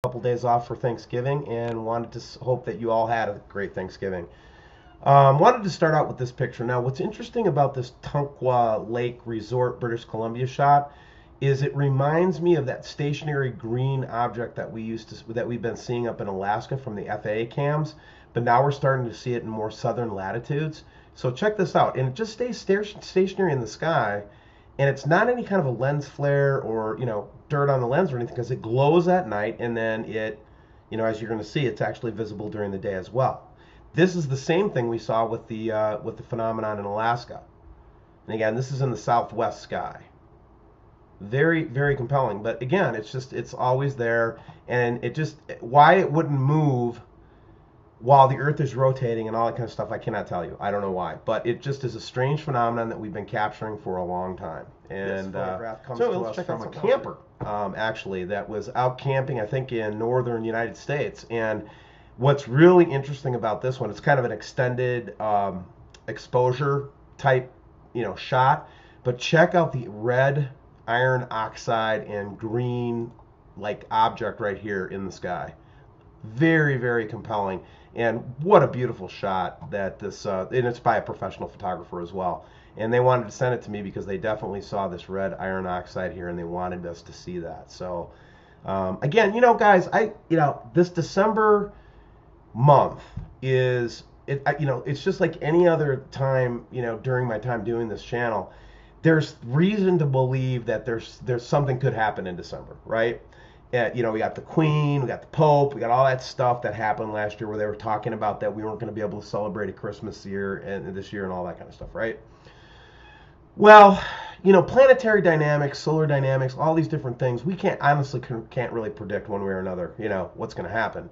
couple days off for Thanksgiving and wanted to hope that you all had a great Thanksgiving. Wanted to start out with this picture. Now, what's interesting about this Tonkawa Lake Resort, British Columbia shot is it reminds me of that stationary green object that we've been seeing up in Alaska from the FAA cams, but now we're starting to see it in more southern latitudes. So check this out, and it just stays stationary in the sky, and it's not any kind of a lens flare or dirt on the lens or anything because it glows at night, and then as you're going to see, it's actually visible during the day as well. This is the same thing we saw with the phenomenon in Alaska, and again, this is in the southwest sky. Very, very compelling, but again, it's always there, and it just why it wouldn't move while the Earth is rotating and all that kind of stuff, I cannot tell you. I don't know why, but it just is a strange phenomenon that we've been capturing for a long time. And this photograph comes to us from a camper, actually, that was out camping, I think, in northern United States. And what's really interesting about this one, it's kind of an extended exposure type, shot. But check out the red iron oxide and green like object right here in the sky. Very, very compelling. And what a beautiful shot that and it's by a professional photographer as well. And they wanted to send it to me because they definitely saw this red iron oxide here and they wanted us to see that. So, again, guys, this December month it's just like any other time, during my time doing this channel. There's reason to believe that there's something could happen in December, right? We got the Queen, we got the Pope, we got all that stuff that happened last year where they were talking about that we weren't going to be able to celebrate a Christmas year and this year and all that kind of stuff, right? Well, planetary dynamics, solar dynamics, all these different things, we can't really predict one way or another, what's going to happen.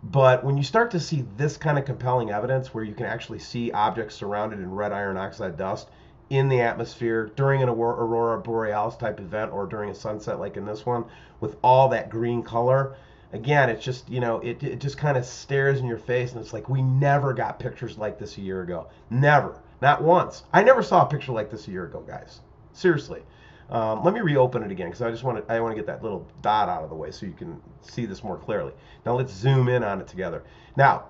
But when you start to see this kind of compelling evidence where you can actually see objects surrounded in red iron oxide dust in the atmosphere during an aurora borealis type event or during a sunset like in this one with all that green color, again, it's just it just kind of stares in your face, and it's like we never got pictures like this a year ago. Never. Not once. I never saw a picture like this a year ago, guys. Seriously. Let me reopen it again because I want to get that little dot out of the way so you can see this more clearly. Now let's zoom in on it together. Now,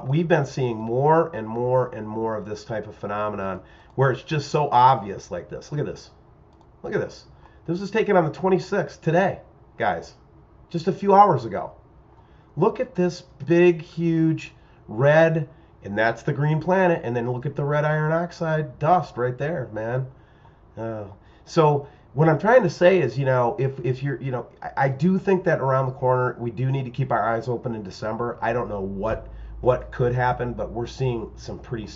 we've been seeing more and more and more of this type of phenomenon where it's just so obvious like this. Look at this. Look at this. This was taken on the 26th today, guys, just a few hours ago. Look at this big, huge red, and that's the green planet, and then look at the red iron oxide dust right there, man. So what I'm trying to say is, if you're, I do think that around the corner, we do need to keep our eyes open in December. I don't know what could happen, but we're seeing some pretty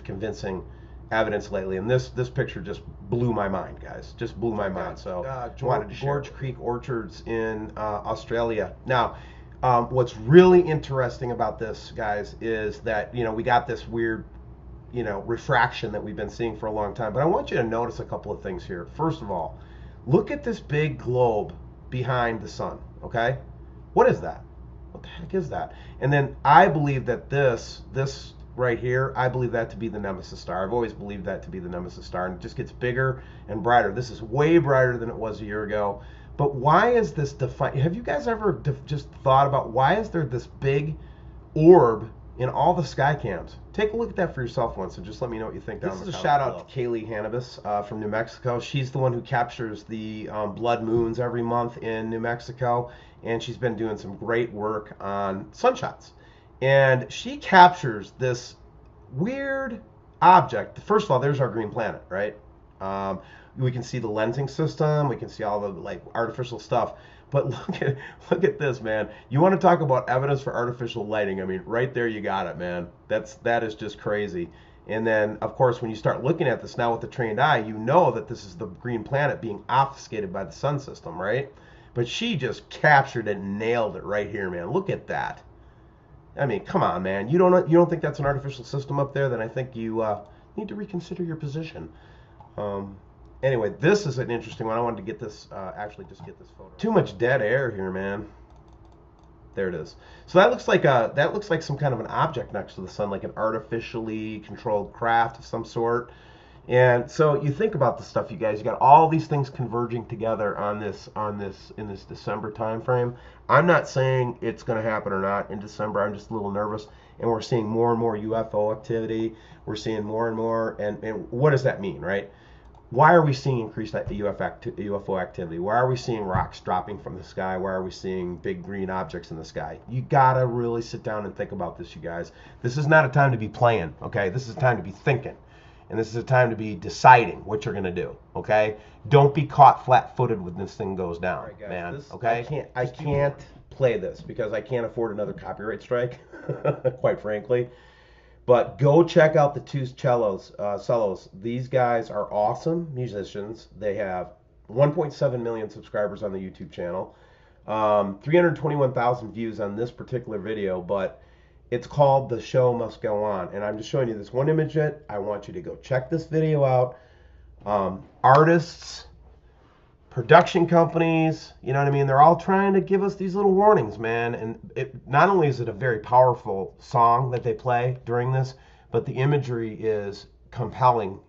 convincing evidence lately, and this picture just blew my mind, guys. Just blew my mind. So George Creek Orchards in Australia. Now, what's really interesting about this, guys, is that we got this weird refraction that we've been seeing for a long time. But I want you to notice a couple of things here. First of all, look at this big globe behind the sun. Okay, what is that? What the heck is that? And then I believe that this right here, I believe that to be the Nemesis star. I've always believed that to be the Nemesis star, and it just gets bigger and brighter. This is way brighter than it was a year ago. But why is this defined? Have you guys ever just thought about why is there this big orb in all the sky cams? Take a look at that for yourself once and just let me know what you think. This is a shout out to Kaylee Hannabis from New Mexico. She's the one who captures the blood moons every month in New Mexico, and she's been doing some great work on sunshots. And she captures this weird object. First of all, there's our green planet, right? We can see the lensing system. We can see all the artificial stuff. But look at this, man. You want to talk about evidence for artificial lighting? I mean, right there you got it, man. That is just crazy. And then, of course, when you start looking at this now with the trained eye, you know that this is the green planet being obfuscated by the sun system, right? But she just captured it and nailed it right here, man. Look at that. I mean, come on, man. You don't think that's an artificial system up there? Then I think you need to reconsider your position. Anyway, this is an interesting one. I wanted to get this, actually just get this photo. Too much dead air here, man. There it is. So that looks like some kind of an object next to the sun, like an artificially controlled craft of some sort. And so you think about the stuff, you guys. You got all these things converging together in this December time frame. I'm not saying it's going to happen or not in December. I'm just a little nervous, and we're seeing more and more UFO activity. We're seeing more and more, and what does that mean, right? Why are we seeing increased UFO activity? Why are we seeing rocks dropping from the sky? Why are we seeing big green objects in the sky? You gotta really sit down and think about this, you guys. This is not a time to be playing, okay? This is a time to be thinking. And this is a time to be deciding what you're gonna do, okay? Don't be caught flat-footed when this thing goes down, right, guys, man. Okay? I can't play this because I can't afford another copyright strike, quite frankly. But go check out the two cellos. These guys are awesome musicians. They have 1.7 million subscribers on the YouTube channel, 321,000 views on this particular video, but it's called The Show Must Go On. And I'm just showing you this one image. I want you to go check this video out. Artists, production companies, you know what I mean? They're all trying to give us these little warnings, man. And not only is it a very powerful song that they play during this, but the imagery is compelling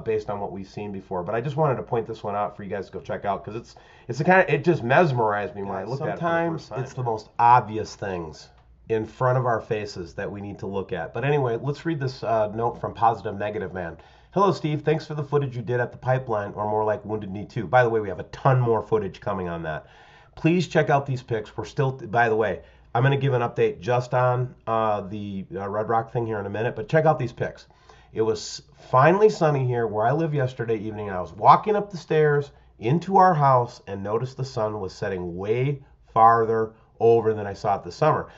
based on what we've seen before. But I just wanted to point this one out for you guys to go check out because it's the kind of, it just mesmerized me when I looked at it. Sometimes it's the most obvious things in front of our faces that we need to look at. But anyway, let's read this note from Positive Negative Man. Hello, Steve. Thanks for the footage you did at the pipeline, or more like Wounded Knee 2. By the way, we have a ton more footage coming on that. Please check out these pics. We're still, by the way, I'm going to give an update just on the Red Rock thing here in a minute, but check out these pics. It was finally sunny here where I live yesterday evening, and I was walking up the stairs into our house and noticed the sun was setting way farther over than I saw it this summer.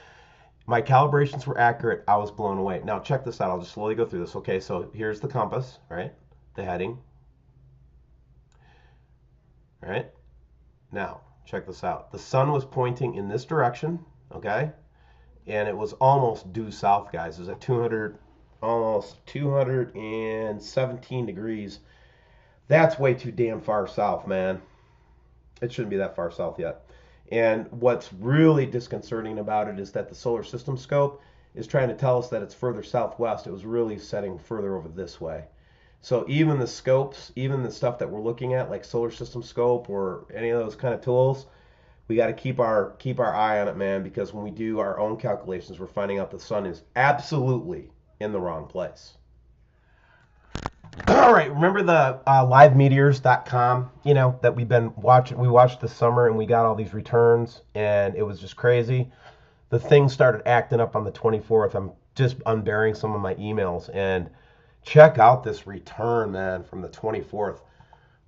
My calibrations were accurate. I was blown away. Now check this out. I'll just slowly go through this. Okay, so here's the compass, right? The heading. All right. Now check this out. The sun was pointing in this direction, okay? And it was almost due south, guys. It was at almost 217 degrees. That's way too damn far south, man. It shouldn't be that far south yet. And what's really disconcerting about it is that the solar system scope is trying to tell us that it's further southwest. It was really setting further over this way. So even the scopes, even the stuff that we're looking at, like solar system scope or any of those kind of tools, we got to keep our eye on it, man, because when we do our own calculations, we're finding out the sun is absolutely in the wrong place. All right, remember the livemeteors.com, you know, that we've been watching. We watched this summer and we got all these returns and it was just crazy. The thing started acting up on the 24th. I'm just unburying some of my emails and check out this return, man, from the 24th.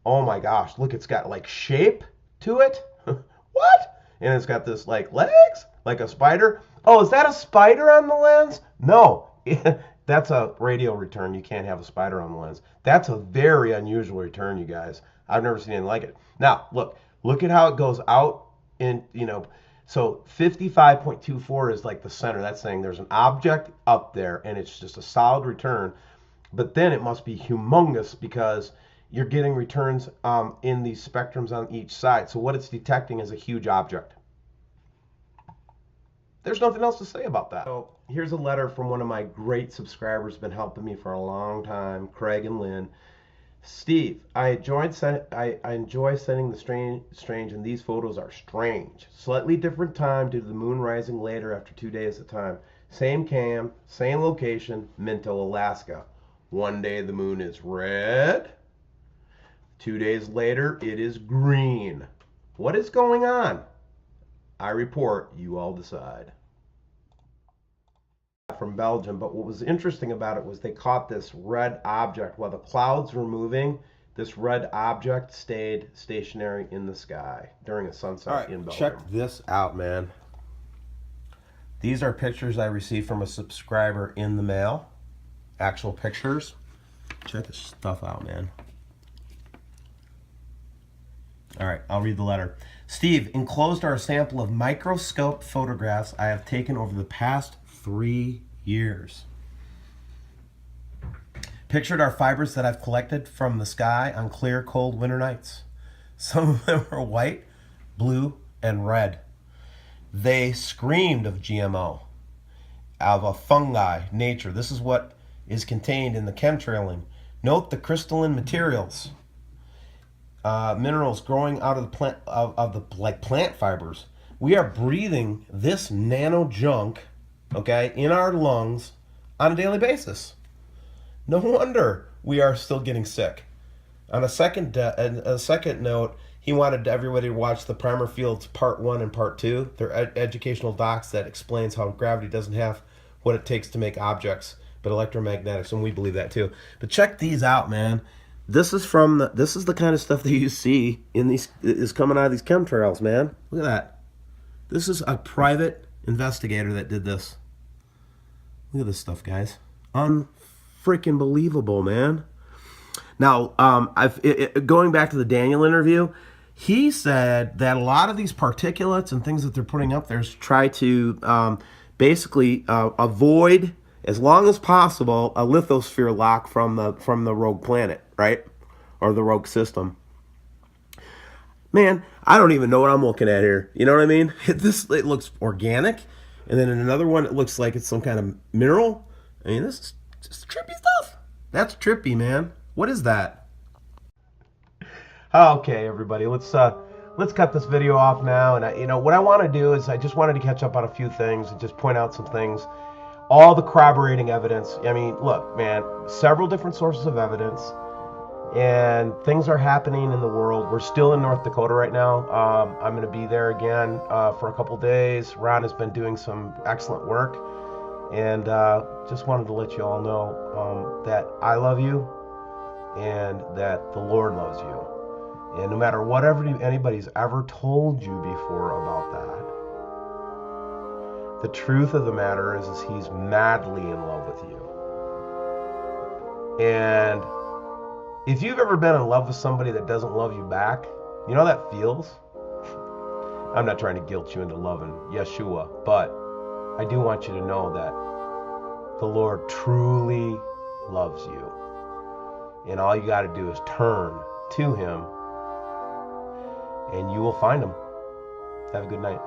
Oh my gosh, look, it's got like shape to it. What? And it's got this like legs, like a spider. Oh, is that a spider on the lens? No. That's a radial return. You can't have a spider on the lens. That's a very unusual return, you guys. I've never seen anything like it. Now, look at how it goes out in, you know, so 55.24 is like the center. That's saying there's an object up there and it's just a solid return. But then it must be humongous because you're getting returns in these spectrums on each side. So what it's detecting is a huge object. There's nothing else to say about that. So here's a letter from one of my great subscribers, been helping me for a long time, Craig and Lynn. Steve, I enjoy sending the strange, and these photos are strange. Slightly different time due to the moon rising later after 2 days at a time. Same cam, same location, Minto, Alaska. One day the moon is red. 2 days later, it is green. What is going on? I report, you all decide. From Belgium, but what was interesting about it was they caught this red object. While the clouds were moving, this red object stayed stationary in the sky during a sunset in Belgium. Check this out, man. These are pictures I received from a subscriber in the mail. Actual pictures. Check this stuff out, man. All right, I'll read the letter. Steve, enclosed are a sample of microscope photographs I have taken over the past 3 years. Pictured are fibers that I've collected from the sky on clear, cold winter nights. Some of them are white, blue, and red. They screamed of GMO, of a fungi nature. This is what is contained in the chemtrailing Note the crystalline materials, minerals growing out of the plant of the like plant fibers. We are breathing this nano junk, okay, in our lungs on a daily basis. No wonder we are still getting sick. On a second note, he wanted everybody to watch the Primer Fields Part 1 and Part 2. They're educational docs that explains how gravity doesn't have what it takes to make objects, but electromagnetics, and we believe that too. But check these out, man. This is the kind of stuff that you see in these is coming out of these chemtrails, man. Look at that. This is a private investigator that did this. Look at this stuff, guys. Unfreaking believable, man. Now, going back to the Daniel interview, he said that a lot of these particulates and things that they're putting up there is try to basically avoid, as long as possible, a lithosphere lock from the rogue planet, right? Or the rogue system. Man, I don't even know what I'm looking at here. You know what I mean? It looks organic, and then in another one it looks like it's some kind of mineral. I mean, this is just trippy stuff. That's trippy, man. What is that? Okay, everybody, let's cut this video off now. And what I want to do is I just wanted to catch up on a few things and just point out some things. All the corroborating evidence. I mean, look, man, several different sources of evidence, and things are happening in the world. We're still in North Dakota right now. I'm going to be there again for a couple days. Ron has been doing some excellent work, and just wanted to let you all know that I love you and that the Lord loves you. And no matter whatever anybody's ever told you before about that, the truth of the matter is he's madly in love with you. And if you've ever been in love with somebody that doesn't love you back, you know how that feels? I'm not trying to guilt you into loving Yeshua, but I do want you to know that the Lord truly loves you. And all you got to do is turn to him, and you will find him. Have a good night.